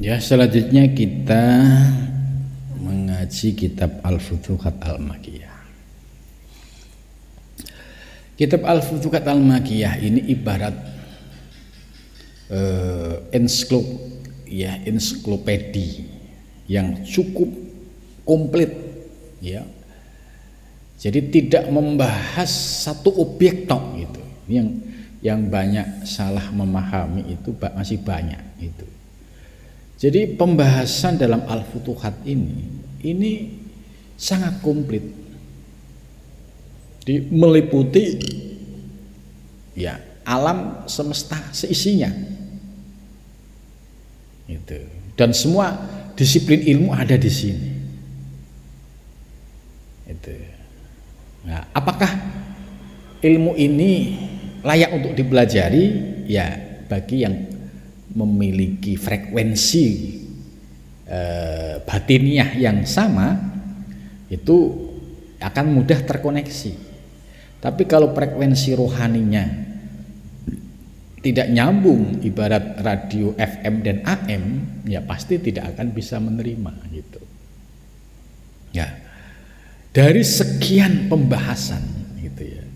Ya, selanjutnya kita mengaji kitab Al-Futuhat Al-Makkiyah. Kitab Al-Futuhat Al-Makkiyah ini ibarat ensiklopedi yang cukup komplit, ya. Jadi tidak membahas satu objek tok gitu. Yang banyak salah memahami itu masih banyak itu. Jadi pembahasan dalam Al-Futuhat ini sangat komplit, meliputi ya alam semesta seisinya, itu. Dan semua disiplin ilmu ada di sini. Itu. Nah, apakah ilmu ini layak untuk dipelajari? Ya, bagi yang memiliki frekuensi batiniah yang sama itu akan mudah terkoneksi. Tapi kalau frekuensi rohaninya tidak nyambung, ibarat radio FM dan AM, ya pasti tidak akan bisa menerima gitu. Ya, dari sekian pembahasan gitu ya.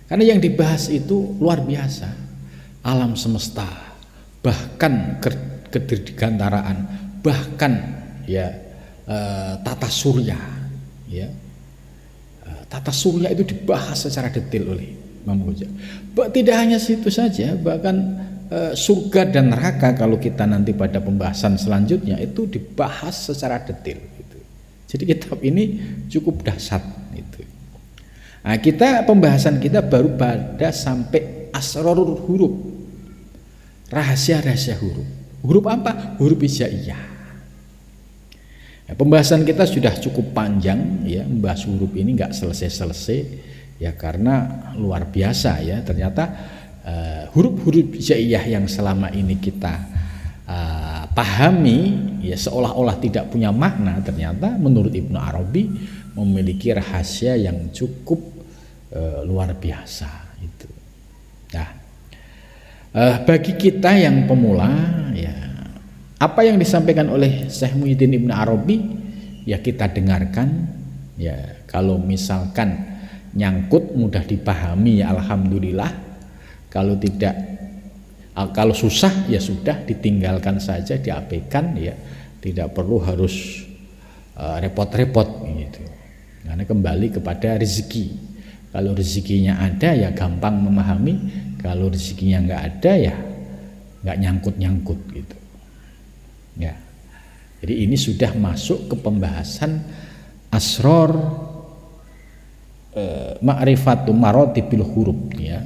Karena yang dibahas itu luar biasa, alam semesta, bahkan kedirgantaraan, bahkan ya tata surya, ya tata surya itu dibahas secara detail oleh Imam Ghazali. Tidak hanya situ saja, bahkan surga dan neraka kalau kita nanti pada pembahasan selanjutnya itu dibahas secara detail gitu. Jadi kitab ini cukup dahsyat gitu. Nah, pembahasan kita baru pada sampai asrarul huruf, rahasia-rahasia huruf. Huruf apa? Huruf hijaiyah. Nah, pembahasan kita sudah cukup panjang ya, membahas huruf ini nggak selesai-selesai ya, karena luar biasa ya. Ternyata huruf-huruf hijaiyah yang selama ini kita pahami ya seolah-olah tidak punya makna, ternyata menurut Ibnu Arabi memiliki rahasia yang cukup luar biasa itu. Nah, bagi kita yang pemula ya, apa yang disampaikan oleh Syekh Muhyiddin Ibn Arabi ya kita dengarkan ya. Kalau misalkan nyangkut mudah dipahami ya alhamdulillah, kalau tidak, kalau susah ya sudah ditinggalkan saja, diabaikan ya, tidak perlu harus repot-repot gitu. Karena kembali kepada rezeki. Kalau rezekinya ada ya gampang memahami, kalau rezekinya nggak ada ya nggak nyangkut-nyangkut gitu. Ya. Jadi ini sudah masuk ke pembahasan asror ma'rifatu maratibil huruf ya.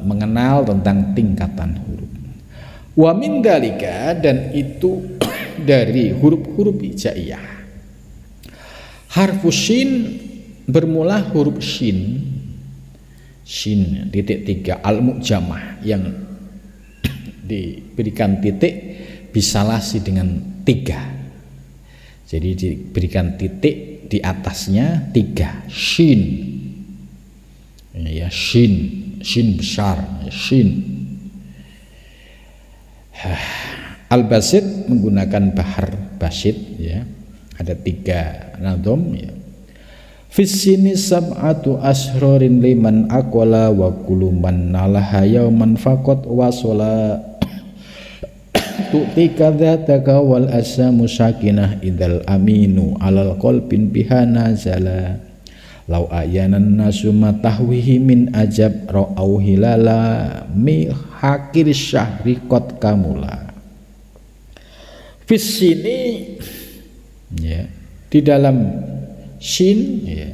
Mengenal tentang tingkatan huruf. Wa min dalika, dan itu dari huruf-huruf hijaiyah. Harfu shin bermula huruf shin titik 3 al-mu'jamah yang diberikan titik bisalasi dengan 3. Jadi diberikan titik di atasnya 3, shin. Ya, shin besar, shin. Al-basit menggunakan bahar basit ya. Ada 3 nadom ya. Fisini sab'atu asrorin liman aqwala wa kullu man nalaha yauman faqat wasala tu'tika dzataka wal asamu sakinah idal aminu alal qalbin biha nazala lau ayanan nasu matahwihi min ajab ra'au hilala mi hakir syahri qad kamula. Fisini ya, di dalam shin ya,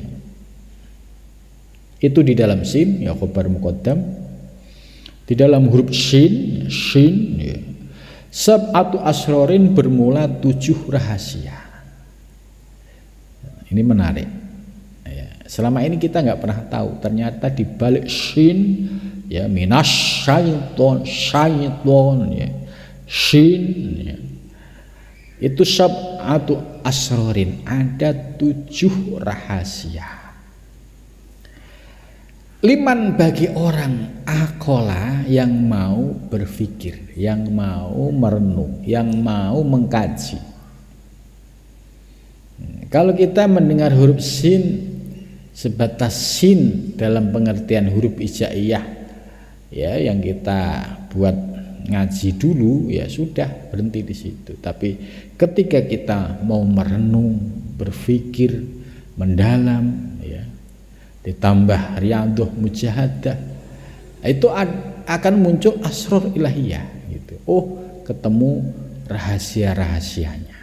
itu di dalam sin ya khabar muqaddam, di dalam huruf shin ya, sab'atu asrorin bermula 7 rahasia. Ini menarik ya. Selama ini kita nggak pernah tahu, ternyata di balik shin ya, minas syaiton ya, shin ya, itu sab'atu asrorin, ada 7 rahasia. Liman bagi orang akola yang mau berpikir, yang mau merenung, yang mau mengkaji. Kalau kita mendengar huruf sin sebatas sin dalam pengertian huruf hijaiyah ya yang kita buat ngaji dulu, ya sudah berhenti di situ. Tapi ketika kita mau merenung, berpikir mendalam ya, ditambah riyadhah mujahadah, itu akan muncul asrar ilahiyah gitu. Oh, ketemu rahasia-rahasianya.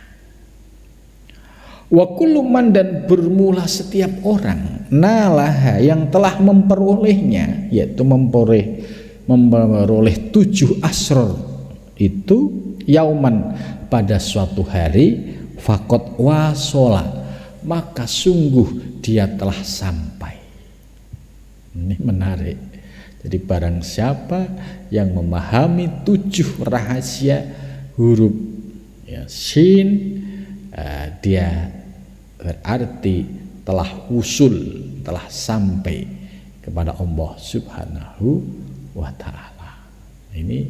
Wa kullu man, dan bermula setiap orang nalaha yang telah memperolehnya, yaitu memperoleh 7 asrar itu yauman pada suatu hari, faqad wasola, maka sungguh dia telah sampai. Ini menarik. Jadi barang siapa yang memahami 7 rahasia huruf ya, shin, dia berarti telah usul, telah sampai kepada Allah Subhanahu wa ta'ala. Ini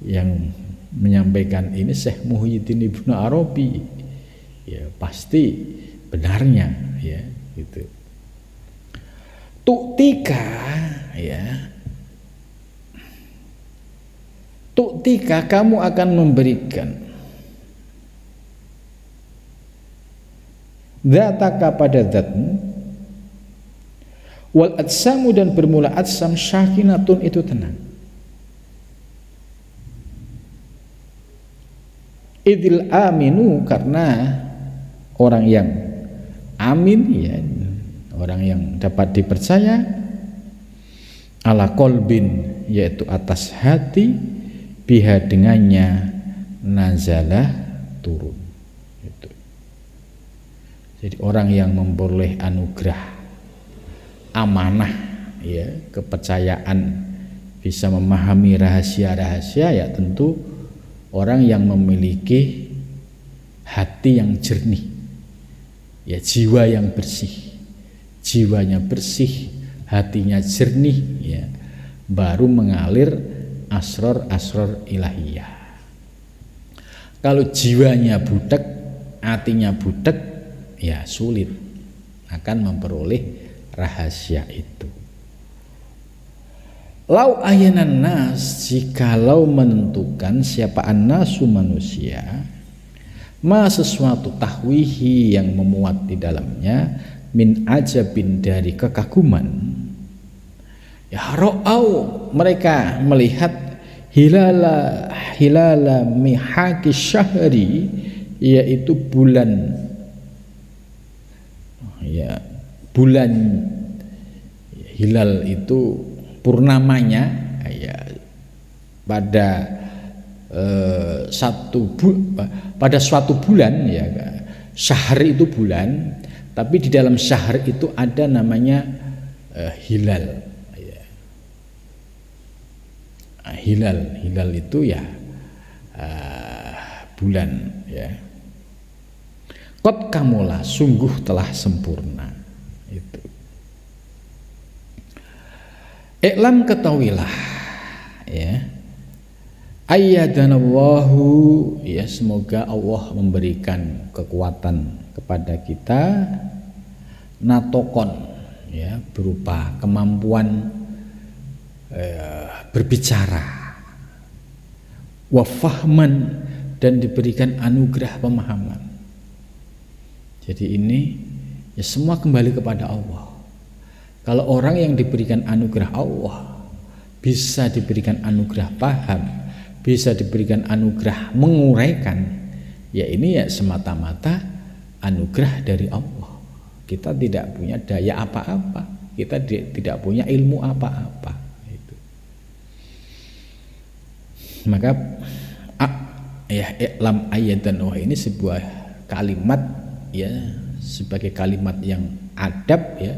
yang menyampaikan ini Syekh Muhyiddin Ibnu Arabi. Ya, pasti benarnya ya gitu. Tuktika ya, tuktika kamu akan memberikan zataka pada zatmu, wal adsamu, dan bermula adsam syakinatun itu tenang. Idil aminu, karena orang yang amin ya, orang yang dapat dipercaya, ala kolbin, yaitu atas hati, biha, dengannya, nazalah, turun. Gitu. Jadi orang yang memperoleh anugerah amanah ya, kepercayaan, bisa memahami rahasia-rahasia, ya tentu orang yang memiliki hati yang jernih ya, jiwa yang bersih. Jiwanya bersih, hatinya jernih ya, baru mengalir asrar-asrar ilahiyah. Kalau jiwanya butek, hatinya butek, ya sulit akan memperoleh rahasia itu. Lau ayanan nas, jikalau menentukan siapa an-nasu manusia, ma sesuatu tahwihi yang memuat di dalamnya, min ajabin dari kekaguman, ya ra'au, mereka melihat hilala mihaki syahri, yaitu bulan ya, bulan hilal itu purnamanya ya, pada pada suatu bulan ya, syahr itu bulan, tapi di dalam syahr itu ada namanya hilal ya. Hilal itu ya bulan ya. Qad kamula, sungguh telah sempurna itu. Iklam, ketahuilah ya, ayyadanallahu ya, semoga Allah memberikan kekuatan kepada kita, natokon ya, berupa kemampuan berbicara, wafahman, dan diberikan anugerah pemahaman. Jadi ini ya semua kembali kepada Allah. Kalau orang yang diberikan anugerah Allah, bisa diberikan anugerah paham, bisa diberikan anugerah menguraikan, ya ini ya semata-mata anugerah dari Allah. Kita tidak punya daya apa-apa, kita tidak punya ilmu apa-apa itu. Maka ya iklam ayatan, wah ini sebuah kalimat ya, sebagai kalimat yang adab ya,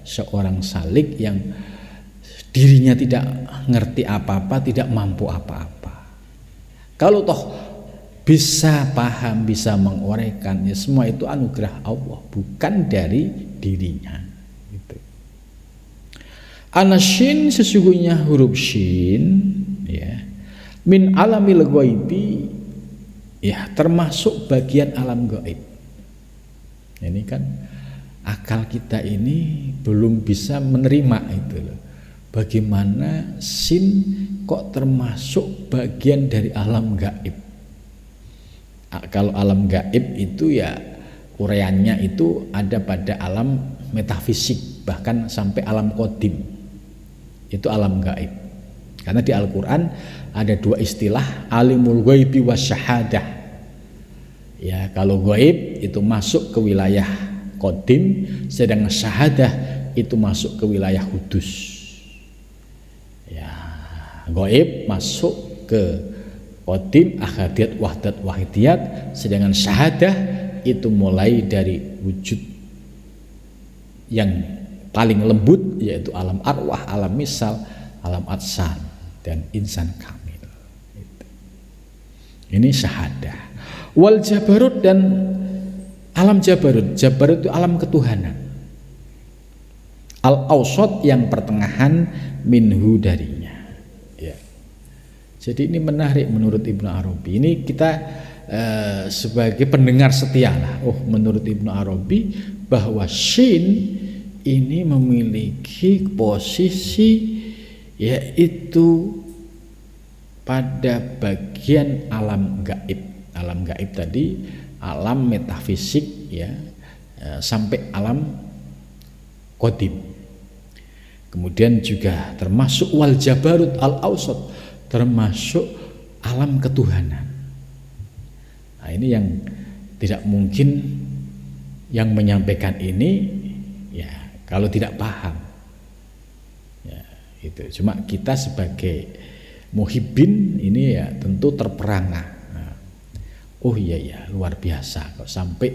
seorang salik yang dirinya tidak ngerti apa-apa, tidak mampu apa-apa. Kalau toh bisa paham, bisa menguraikan, ya semua itu anugerah Allah, bukan dari dirinya gitu. Anasyin sesungguhnya huruf shin ya, min alamil ghaibi ya, termasuk bagian alam gaib. Ini kan akal kita ini belum bisa menerima itu loh. Bagaimana sin kok termasuk bagian dari alam gaib? Kalau alam gaib itu ya uraiannya itu ada pada alam metafisik, bahkan sampai alam qadim. Itu alam gaib. Karena di Al-Qur'an ada dua istilah, alimul ghaibi wasyahadah. Ya, kalau gaib itu masuk ke wilayah qadim, sedangkan syahadah itu masuk ke wilayah hudus. Ya, gaib masuk ke qadim, ahadiyat, wahdat, wahidiyat, sedangkan syahadah itu mulai dari wujud yang paling lembut, yaitu alam arwah, alam misal, alam adsan, dan insan kamil. Ini syahadah. Wal jabarut, dan alam jabarut. Jabarut itu alam ketuhanan. Al awsat, yang pertengahan, minhu, darinya. Ya. Jadi ini menarik menurut Ibnu Arabi. Ini kita sebagai pendengar setia lah. Oh, menurut Ibnu Arabi bahwa shin ini memiliki posisi yaitu pada bagian alam gaib. Alam gaib tadi alam metafisik ya, sampai alam qadim. Kemudian juga termasuk wal jabarut al awsat, termasuk alam ketuhanan. Nah, ini yang tidak mungkin yang menyampaikan ini ya kalau tidak paham ya, itu cuma kita sebagai muhibbin ini ya tentu terperangah. Nah, oh iya luar biasa kok sampai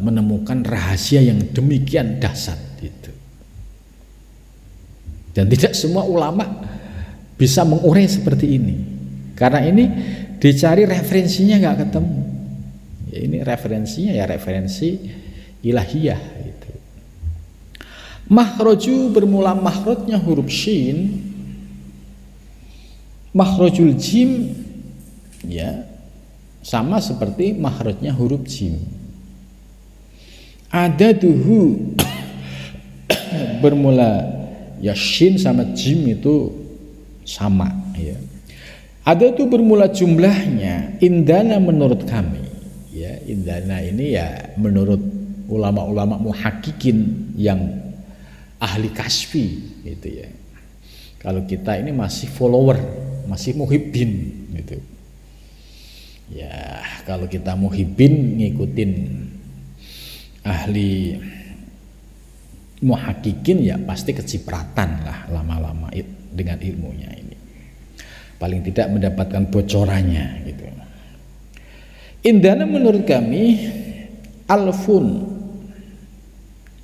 menemukan rahasia yang demikian dahsyat itu. Dan tidak semua ulama bisa mengurai seperti ini, karena ini dicari referensinya nggak ketemu. Ya, ini referensinya ya referensi ilahiyah itu. Makhroju, bermula makhrajnya huruf shin. Makhrajul jim ya sama seperti makhrajnya huruf jim. Adaduhu bermula ya shin sama jim itu sama ya. Ada itu bermula jumlahnya indana menurut kami ya. Indana ini ya menurut ulama-ulama muhakkikin yang ahli kasfi gitu ya. Kalau kita ini masih follower, masih muhibbin gitu. Ya, kalau kita muhibbin ngikutin ahli muhakkikin ya pasti kecipratan lah lama-lama dengan ilmunya ini. Paling tidak mendapatkan bocorannya gitu. Indana menurut kami alfun,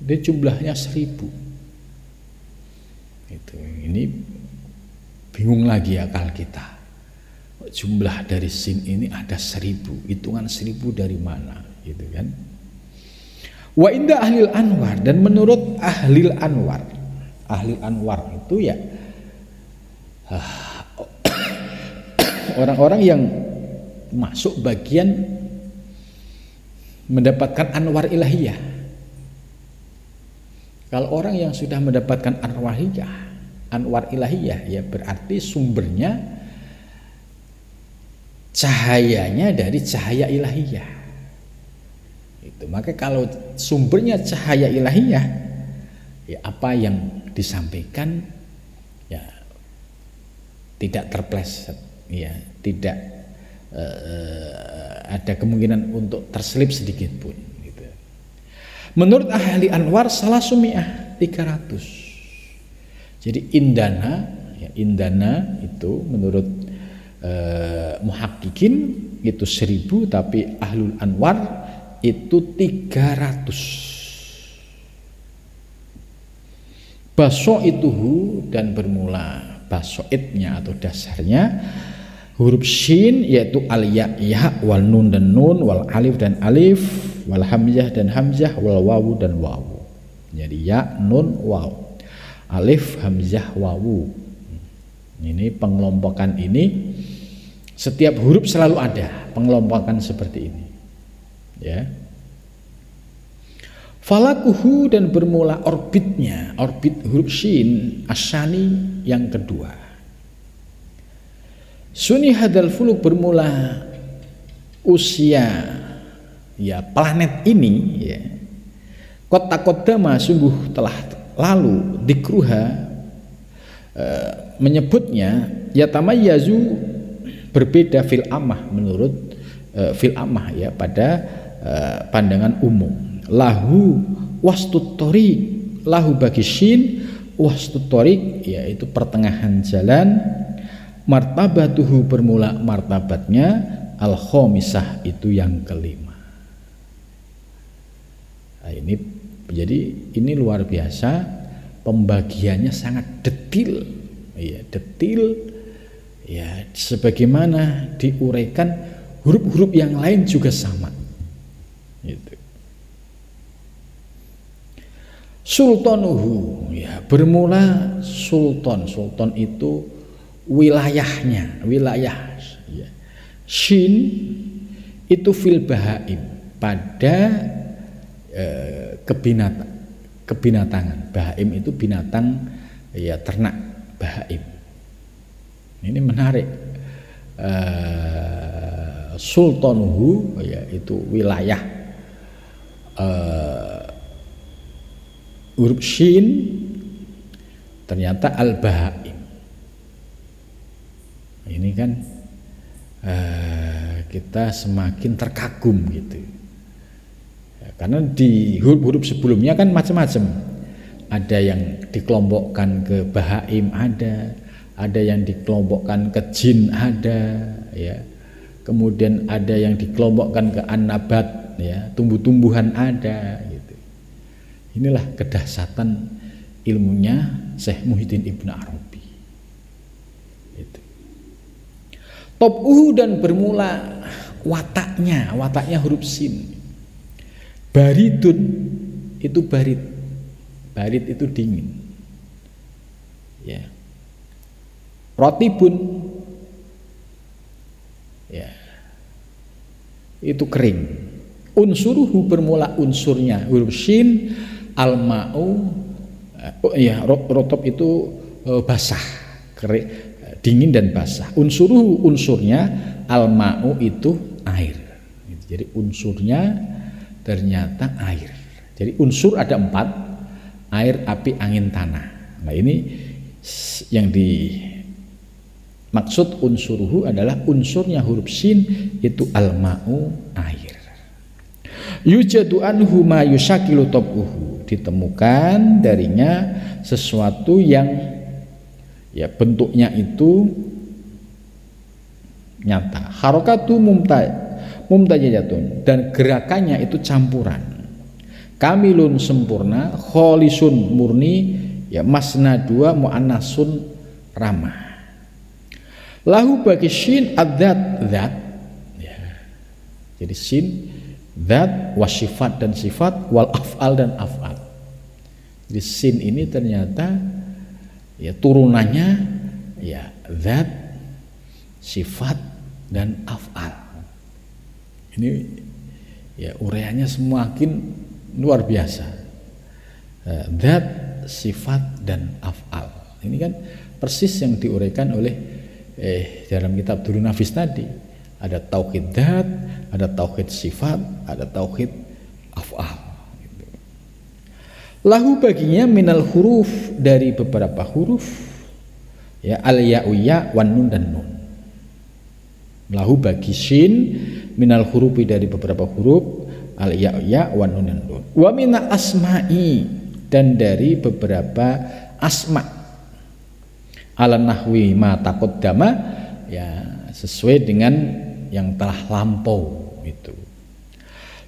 dia jumlahnya 1000. Itu ini bingung lagi akal kita. Jumlah dari sin ini ada 1000, hitungan 1000 dari mana gitu kan. Wa inda ahlil anwar, dan menurut ahlil anwar itu ya orang-orang yang masuk bagian mendapatkan anwar ilahiyah. Kalau orang yang sudah mendapatkan anwar ilahiyah ya berarti sumbernya cahayanya dari cahaya ilahiyah. Itu maka kalau sumbernya cahaya ilahiyah ya apa yang disampaikan ya tidak terpleset ya, tidak ada kemungkinan untuk terselip sedikit pun gitu. Menurut ahli anwar salah sumi'ah 300. Jadi indana itu menurut muhakkikin itu 1000, tapi ahlul anwar itu 300. Basoituhu, dan bermula basoitnya atau dasarnya huruf shin yaitu al ya wal nun dan nun, wal alif dan alif, wal hamzah dan hamzah, wal wawu dan wawu. Jadi ya, nun, waw. alif, hamzah, wawu. Ini pengelompokan ini setiap huruf selalu ada pengelompokan seperti ini. Ya. Falakuhu dan bermula orbitnya, orbit huruf shin asyani yang kedua. Suni hadal fuluk bermula usia ya planet ini ya. Kota kodama sungguh telah lalu dikruha menyebutnya yatamayyazu berbeda fil amah menurut fil amah ya pada pandangan umum. Lahu wastut thoriq, lahu bagi shin wastut thoriq yaitu pertengahan jalan, martabatuhu bermula martabatnya, al khomisah itu yang kelima. Nah, ini luar biasa. Pembagiannya sangat detil, ya detil, ya sebagaimana diuraikan huruf-huruf yang lain juga sama. Gitu. Sultanuhu, ya bermula sultan, sultan itu wilayahnya, wilayah. Ya. Shin itu fil bahaim pada kebinatangan. Bahaim itu binatang ya ternak bahaim. Ini menarik. Sultanuhu yaitu wilayah huruf shin ternyata al bahaim. Ini kan kita semakin terkagum gitu. Karena di huruf-huruf sebelumnya kan macam-macam. Ada yang dikelompokkan ke bahaim, ada yang dikelompokkan ke jin, ada ya. Kemudian ada yang dikelompokkan ke an-nabat ya, tumbuh-tumbuhan ada gitu. Inilah kedahsyatan ilmunya Syekh Muhyiddin Ibnu Arabi. Itu. Tobuhu dan bermula wataknya huruf sin. Baridun itu barid itu dingin ya. Rotibun ya itu kering. Unsuruhu bermula unsurnya huruf shin, al-ma'u ya rotob itu basah, kering, dingin dan basah. Unsuruhu unsurnya, al-ma'u itu air. Jadi unsurnya ternyata air. Jadi unsur ada 4, air, api, angin, tanah. Nah ini yang dimaksud unsuruhu adalah unsurnya huruf sin itu al-ma'u air. Yujadu anhu ma yushakilu tabuhu, ditemukan darinya sesuatu yang ya bentuknya itu nyata. Harokatu mumtajatun dan gerakannya itu campuran. Kamilun sempurna, kholisun murni, ya masna 2 muannasun ramah. Lahu bagi shin adzat zat. Ya. Jadi shin zat, wasifat dan sifat, wal af'al dan af'al. Jadi sin ini ternyata ya turunannya ya zat, sifat dan af'al. Ini ya uraiannya semakin luar biasa. Zat, sifat dan af'al. Ini kan persis yang diuraikan oleh dalam kitab Durrun Nafis tadi. Ada tauhid zat, ada tauhid sifat, ada tauhid af'al. Lahu baginya minal huruf dari beberapa huruf ya al ya'u ya wan nun dan nun. Lahu bagi shin minal hurufi dari beberapa huruf al ya'u ya wan nun dan nun. Wa minal asma'i dan dari beberapa asma ala nahwi ma taqaddama ya sesuai dengan yang telah lampau itu.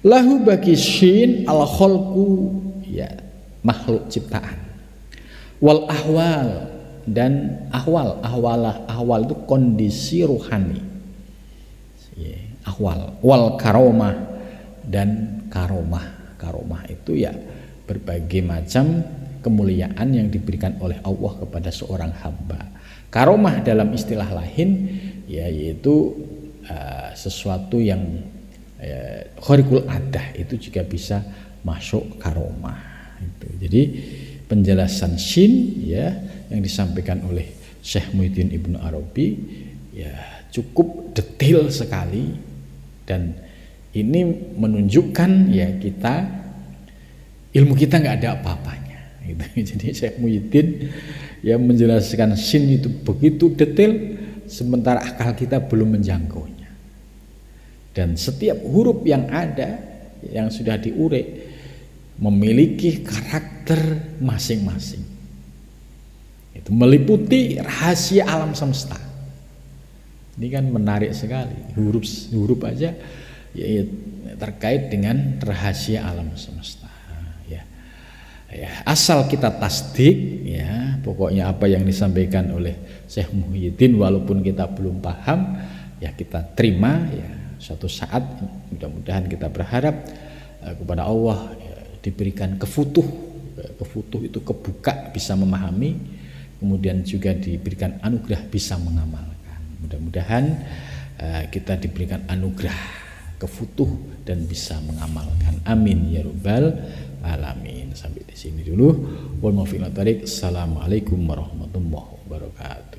Lahu bagi shin al khalqu ya makhluk ciptaan, wal ahwal dan ahwal itu kondisi ruhani ya, ahwal, wal karomah dan karomah itu ya berbagai macam kemuliaan yang diberikan oleh Allah kepada seorang hamba. Karomah dalam istilah lain yaitu sesuatu yang khariqul adah, itu juga bisa masuk karomah. Jadi penjelasan syin yang disampaikan oleh Syekh Muhyiddin Ibnu Arabi cukup detail sekali, dan ini menunjukkan kita ilmu kita nggak ada apa-apanya. Jadi Syekh Muhyiddin menjelaskan syin itu begitu detail, sementara akal kita belum menjangkaunya. Dan setiap huruf yang ada yang sudah diurek memiliki karakter masing-masing. Itu meliputi rahasia alam semesta. Ini kan menarik sekali. Huruf aja terkait dengan rahasia alam semesta. Asal kita tasdik, pokoknya apa yang disampaikan oleh Syekh Muhyiddin, walaupun kita belum paham, kita terima. Suatu saat mudah-mudahan kita berharap kepada Allah diberikan kefutuh itu kebuka, bisa memahami, kemudian juga diberikan anugerah bisa mengamalkan. Mudah-mudahan kita diberikan anugerah kefutuh dan bisa mengamalkan. Amin ya rabbal alamin. Sampai di sini dulu. Wal muwaffiq ila thariq. Assalamualaikum warahmatullahi wabarakatuh.